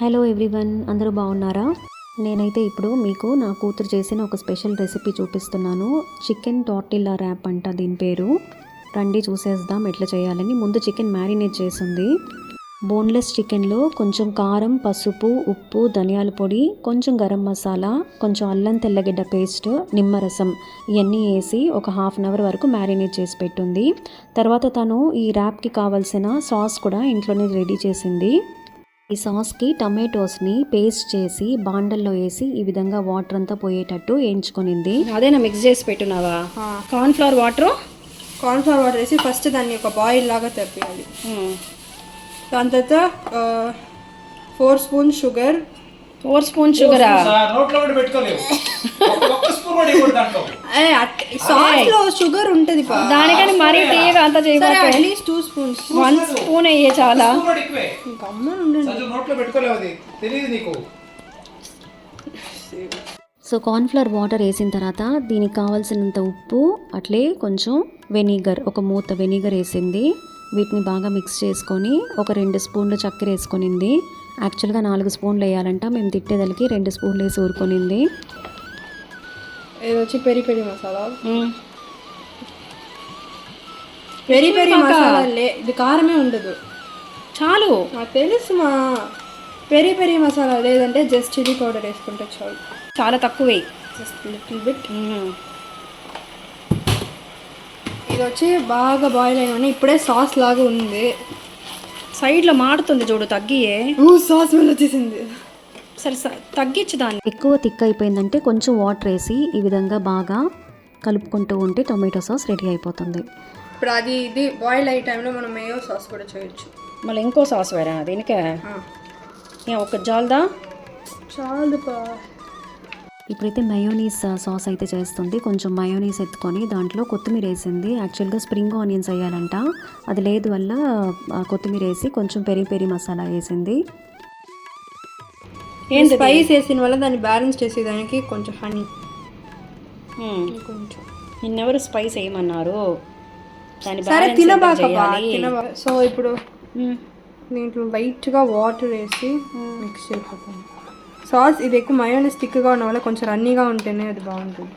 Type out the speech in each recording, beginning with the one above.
Hello everyone, అందరూ బాగున్నారా? నేనైతే ఇప్పుడు మీకు నా కూతురు చేసిన ఒక స్పెషల్ రెసిపీ చూపిస్తున్నాను. చికెన్ టార్టిల్లా ర్యాప్ అంట దీని పేరు. రండి చూసేద్దాం ఎట్లా చేయాలని. ముందు చికెన్ మ్యారినేట్ చేసింది. బోన్లెస్ చికెన్లో కొంచెం కారం, పసుపు, ఉప్పు, ధనియాల పొడి, కొంచెం గరం మసాలా, కొంచెం అల్లం తెల్లగడ్డ పేస్ట్, నిమ్మరసం ఇవన్నీ వేసి ఒక హాఫ్ అన్ అవర్ వరకు మ్యారినేట్ చేసి పెట్టుంది. తర్వాత తను ఈ ర్యాప్కి కావాల్సిన సాస్ కూడా ఇంట్లోనే రెడీ చేసింది. ఈ సాస్కి టమాటోస్ని పేస్ట్ చేసి బాండల్లో వేసి ఈ విధంగా వాటర్ అంతా పోయేటట్టు వేయించుకునింది. అదేనా మిక్స్ చేసి పెట్టున్నావా? కార్న్ఫ్లవర్ వాటర్ వేసి ఫస్ట్ దాన్ని ఒక బాయిల్ లాగా తెప్పియాలి. దాని తర్వాత 4 స్పూన్ షుగర్. 4 స్పూన్ షుగరా? సాస్ లో షుగర్ ఉంటది, దానికని మరీ తీయగా అంత చేయబోతే అట్లీస్ట్ 2 స్పూన్స్. 1 స్పూన్ అయ్యే చాలా. సో కార్న్ఫ్లవర్ వాటర్ వేసిన తర్వాత దీనికి కావాల్సినంత ఉప్పు, అట్లే కొంచెం వెనిగర్, ఒక మూత వెనిగర్ వేసింది. వీటిని బాగా మిక్స్ చేసుకొని ఒక 2 స్పూన్లు చక్కెర వేసుకొనింది. యాక్చువల్గా 4 స్పూన్లు వేయాలంట, మేము తిట్టేదలకి 2 స్పూన్లు వేసి ఊరుకొనింది. ఇది వచ్చి peri peri masala. Peri peri masala ఇది కారమే ఉండదు, చాలు. నాకు తెలుసు మా పెరి పెరి మసాలా లేదంటే జస్ట్ చిల్లీ పౌడర్ వేసుకుంటే చాలు. చాలా తక్కువే, జస్ట్ లిటిల్ బిట్. ఇది వచ్చి బాగా బాయిల్ అయినా ఇప్పుడే సాస్ లాగా ఉంది. సైడ్లో మాడుతుంది చూడు, తగ్గియే. సాస్ మీద వచ్చేసింది. సరే తగ్గించు దాన్ని. ఎక్కువ థిక్ అయిపోయిందంటే కొంచెం వాటర్ వేసి ఈ విధంగా బాగా కలుపుకుంటూ ఉంటే టొమాటో సాస్ రెడీ అయిపోతుంది. ఇప్పుడు ఇది బాయిల్ అయ్యే టైంలో మనం మేయో సాస్ కూడా చేయొచ్చు. మళ్ళీ ఇంకో సాస్ వేరా దీనికే? ఒక చాలదా? చాలుపా. ఇప్పుడైతే మయోనీస్ సాస్ అయితే చేస్తుంది. కొంచెం మయోనీస్ ఎత్తుకొని దాంట్లో కొత్తిమీర వేసింది. యాక్చువల్గా స్ప్రింగ్ ఆనియన్స్ వేయాలంట, అది లేదు వల్ల కొత్తిమీర వేసి కొంచెం పెరి పెరి మసాలా వేసింది. ఏం స్పైస్ వేసిన వల్ల దాన్ని బ్యాలెన్స్ చేసేదానికి కొంచెం హనీ. కొంచెం నిన్నెవరు స్పైస్ వేయమన్నారు? సరే తినబాక. సో ఇప్పుడు దీంట్లో లైట్గా వాటర్ వేసి మిక్స్ చేయకపోతుంది. సాస్ ఇది ఎక్కువ మయోనీస్ థిక్గా ఉన్న వల్ల కొంచెం రన్నీగా ఉంటేనే అది బాగుంటుంది.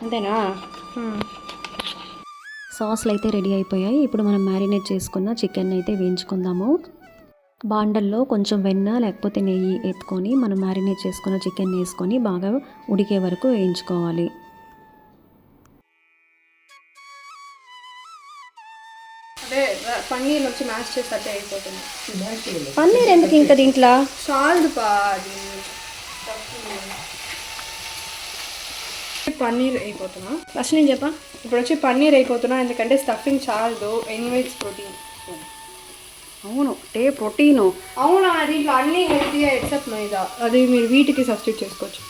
అంతేనా? సాస్లు అయితే రెడీ అయిపోయాయి. ఇప్పుడు మనం మ్యారినేట్ చేసుకున్న చికెన్ అయితే వేయించుకుందాము. బాండల్లో కొంచెం వెన్న లేకపోతే నెయ్యి ఎత్తుకొని మనం మ్యారినేట్ చేసుకున్న చికెన్ వేసుకొని బాగా ఉడికే వరకు వేయించుకోవాలి. అదే పన్నీర్ వచ్చి మ్యాష్ చేస్తే అయిపోతుంది. పన్నీర్ ఎందుకు ఇంకా దీంట్లో? చాలు పన్నీర్ అయిపోతున్నా. ఫస్ట్ నేను చెప్పా, ఇప్పుడు వచ్చి పన్నీర్ అయిపోతున్నా ఎందుకంటే స్టఫింగ్ చాలదు. Anyways protein. అవును, ప్రోటీను. అవునా, దీంట్లో అన్నీ హెల్తీ ఎక్సెప్ట్ మైదా. అది మీరు వీటికి సబ్స్టిట్యూట్ చేసుకోవచ్చు.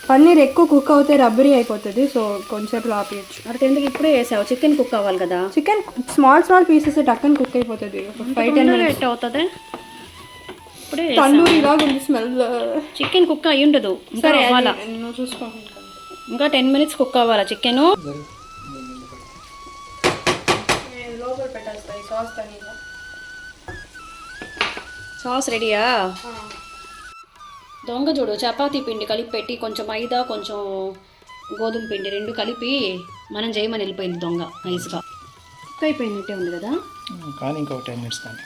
పన్నీర్ ఎక్కువ కుక్ అవుతే రబ్బరీ అయిపోతుంది, సో కొంచెంసేపు ఆపేయచ్చు. అంటే ఎందుకు ఇప్పుడే వేసావు? చికెన్ కుక్ అవ్వాలి కదా. చికెన్ స్మాల్ పీసెస్ టక్కని కుక్ అయిపోతుంది. 5-10 మినిట్స్ అవుతుంది. ఇప్పుడే తండూరిలాగా ఉంది స్మెల్. చికెన్ కుక్ అయ్యి ఉండదు. సరే చూసుకోండి, ఇంకా 10 మినిట్స్ కుక్ అవ్వాలా చికెన్? లోపల పెట్టేస్తాయి సాస్ తనీగా. సాస్ రెడీయా? దొంగ చూడు, చపాతీ పిండి కలిపి పెట్టి కొంచెం మైదా కొంచెం గోధుమ పిండి 2 కలిపి మనం చేయమని వెళ్ళిపోయింది దొంగ. నైస్గా కుక్ అయిపోయినట్టే ఉంది కదా. కానీ ఇంకో 10 మినిట్స్ కానీ.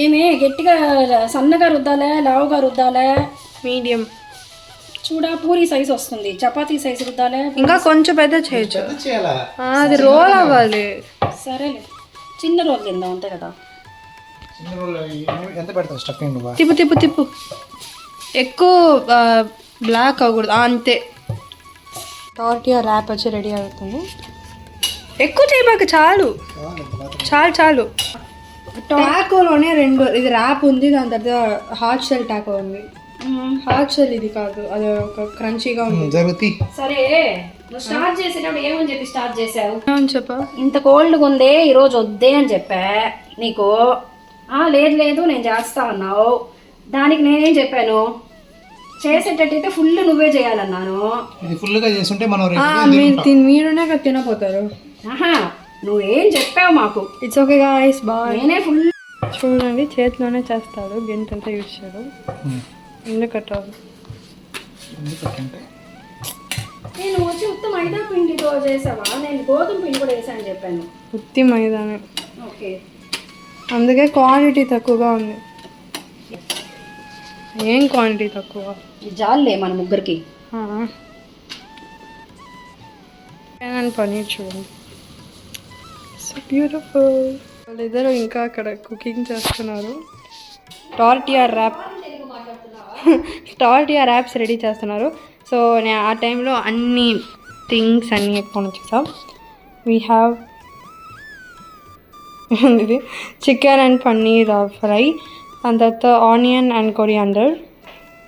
ఏమే గట్టిగా సన్నగా రుద్దాలే, లావుగా రుద్దాలే? మీడియం. చూడా, పూరి సైజ్ వస్తుంది. చపాతీ సైజ్ రుద్దాలే? ఇంకా కొంచెం పెద్ద చేయొచ్చు. అది రోల్ అవ్వాలి. సరేలే, చిన్న రోల్ తిందాం అంతే కదా. ఎంత పెడతావు స్టఫింగ్? తిప్పు ఎక్కువ బ్లాక్ అవ్వకూడదు, అంతే. టార్టియా ర్యాప్ వచ్చి రెడీ అవుతుంది. ఎక్కువ చేయబాక, చాలు. టాకోలోనే 2, ఇది ర్యాప్ ఉంది, దాని తర్వాత హార్డ్ షెల్ టాకో ఉంది. హార్డ్ షెల్ ఇది కాదు, అది ఒక క్రంచీగా ఉంది. సరే, నువ్వు స్టార్ట్ చేసేటప్పుడు ఏమని చెప్పి స్టార్ట్ చేసావు? చెప్పా, ఇంత కోల్డ్గా ఉందే ఈరోజు వద్దే అని చెప్పా నీకు. లేదు నేను చేస్తా అన్నావు. దానికి నేనేం చెప్పాను? చేసేటట్టయితే ఫుల్ నువ్వే చేయాలన్నాను. ఇది ఫుల్గా చేస్తుంటే మనం రేపు మీరునే కదా తినపోతారు. ఆహా నువ్వేం చెప్పావు మాకు. It's okay guys bye. నేనే ఫుల్ చూడండి చేతిలోనే చేస్తాడు, గెంటంతా యూజ్ చేయడు. ఎందుకు కట్టాలి? ఎందుకంటే నేను వచ్చి ఉత్తమ మైదా పిండితో చేసావా? నేను గోధుమ పిండి కూడా వేసాను చెప్పాను. ఉత్తి మైదానే, ఓకే. అందుకే క్వాంటిటీ తక్కువగా ఉంది. ఏం క్వాంటిటీ తక్కువ? జాలే మన ముగ్గురికి. పనీర్ చూడండి, సో బ్యూటిఫుల్. వాళ్ళిద్దరు ఇంకా అక్కడ కుకింగ్ చేస్తున్నారు. టార్టియా ర్యాప్స్ రెడీ చేస్తున్నారు. సో నేను ఆ టైంలో అన్ని థింగ్స్ అన్నీ ఎక్కువ వచ్చేసాం. వీ హ్యావ్ ఇది చికెన్ అండ్ పన్నీర్ ఫ్రై, దాని తర్వాత ఆనియన్ అండ్ కొరియాండర్.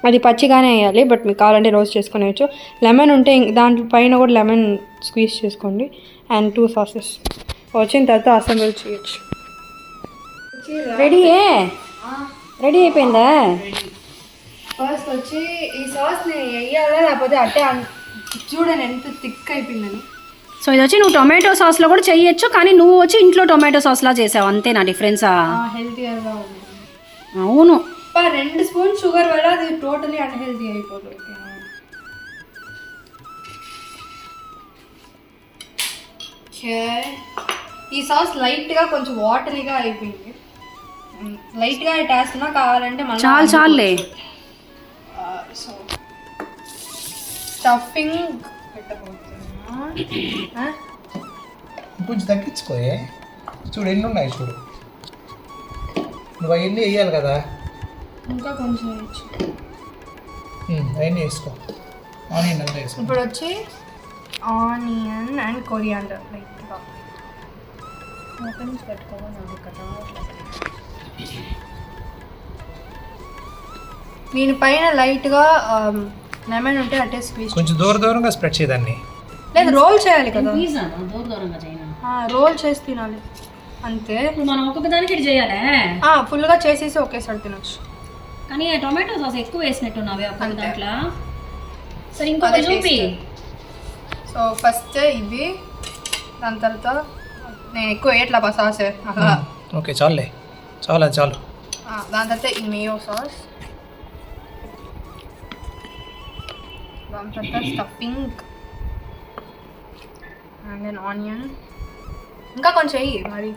అది పచ్చిగానే వేయాలి, బట్ మీకు కావాలంటే రోస్ట్ చేసుకొని వేయచ్చు. లెమన్ ఉంటే దాంట్లో పైన కూడా లెమన్ స్క్వీజ్ చేసుకోండి. అండ్ 2 సాసెస్ వచ్చిన తర్వాత అసెంబుల్ చేయొచ్చు. రెడీ అయిపోయిందా? ఫస్ట్ వచ్చి ఈ సాస్ని వేయాలా లేకపోతే అట్టే చూడండి ఎంత థిక్ అయిపోయిందని. సో ఇది వచ్చి నువ్వు టొమాటో సాస్లో కూడా చెయ్యొచ్చు, కానీ నువ్వు వచ్చి ఇంట్లో టొమాటో సాస్లా చేసావు, అంతేనా డిఫరెన్సా? హెల్తీగా ఉంది. అవును. 2 స్పూన్ షుగర్ వల్ల అది టోటలీ అన్హెల్తీ అయిపోతుంది. ఈ సాస్ లైట్గా కొంచెం వాటరీగా అయిపోయింది. లైట్గా వేస్తున్నా, కావాలంటే మళ్ళీ చాలులే. సో స్టఫింగ్ పెట్టబోతున్నా. కొంచెం తగ్గించుకోయే. చూడు ఎన్ని ఉన్నాయి చూడు. నువ్వు అవన్నీ వేయాలి కదా. ఇంకా కొంచెం వేయచ్చు. అవన్నీ వేసుకో. ఆనియన్ అంతా వేసుకో. ఇప్పుడు వచ్చి ఆనియన్ అండ్ కొరియాండర్ లైట్గా పెట్టుకోవాలి కదా. దీనిపైన లైట్గా లెమన్ ఉంటే అట్టే స్క్వీజ్. కొంచెం దూరంగా స్ప్రెడ్ చేయదాన్ని. లేదు, రోల్ చేయాలి కదా. దూరంగా చేయను, రోల్ చేసి తినాలి అంతే. మనం ఒక్కొక్క దానికి ఇది చేయాలి. ఫుల్గా చేసేసి ఒకేసారి తినొచ్చు. కానీ టొమాటో సాస్ ఎక్కువ వేసినట్టున్నావే ఒక్కొక్క దాంట్లో. సరే ఇంకొక చూపి. సో ఫస్ట్ ఇవి, దాని తర్వాత నేను ఎక్కువ వేయట్లా సాస్ అలా. ఓకే చాలులే, చాలు అది చాలు. దాని తర్వాత ఈ మేయో సాస్, దాని తర్వాత స్టఫింగ్ అండ్ దెన్ ఆనియన్. ఇంకా కొంచెం వేయి మరి.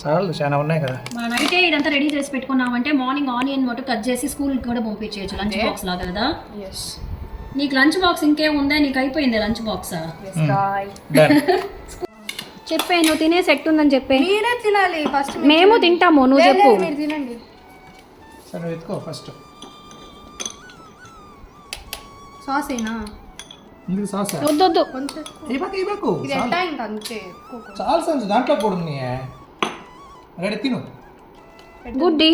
చాలు, చాలా ఉన్నాయి కదా. మన నైటే ఇదంతా రెడీ చేసి పెట్టుకున్నామంటే మార్నింగ్ ఆనియన్ మొట్ట కట్ చేసి స్కూల్కి కూడా పంపించేయచ్చు, లంచ్ బాక్స్ లాగా కదా. ఎస్. నీకు లంచ్ బాక్స్ ఇంకేముందా? నీకు అయిపోయింది లంచ్ బాక్స్. చెప్పే, నువ్వు తినే సెట్ ఉందని చెప్పే. మీరే తినాలి ఫస్ట్. మేము తింటాము, నువ్వు చెప్పు. మీరు తినండి. సరే వెతుకో ఫస్ట్. సాస్ అయినా ఇందుకు సాస్ వద్దొద్దు. కొంచెం ఇవ్వకు. ఇది ఎట్లా ఇంకా అంతే. చాలు సంచు, దాంట్లో కూడా ఉన్నాయి. రెడీ తిను. గుడ్డి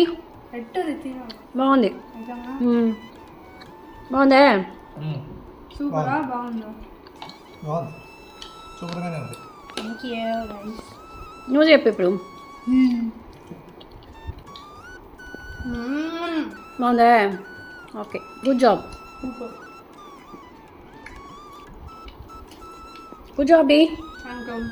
పెట్టదు తిను. బాగుంది. బాగుందే. సూపరా? బాగుందా? బాగుంది, సూపర్గానే ఉంది. Thank you guys. నువ్వు చెప్పు ఇప్పుడు. బాగుందే. Okay, good job. Good job డి. వెల్కమ్.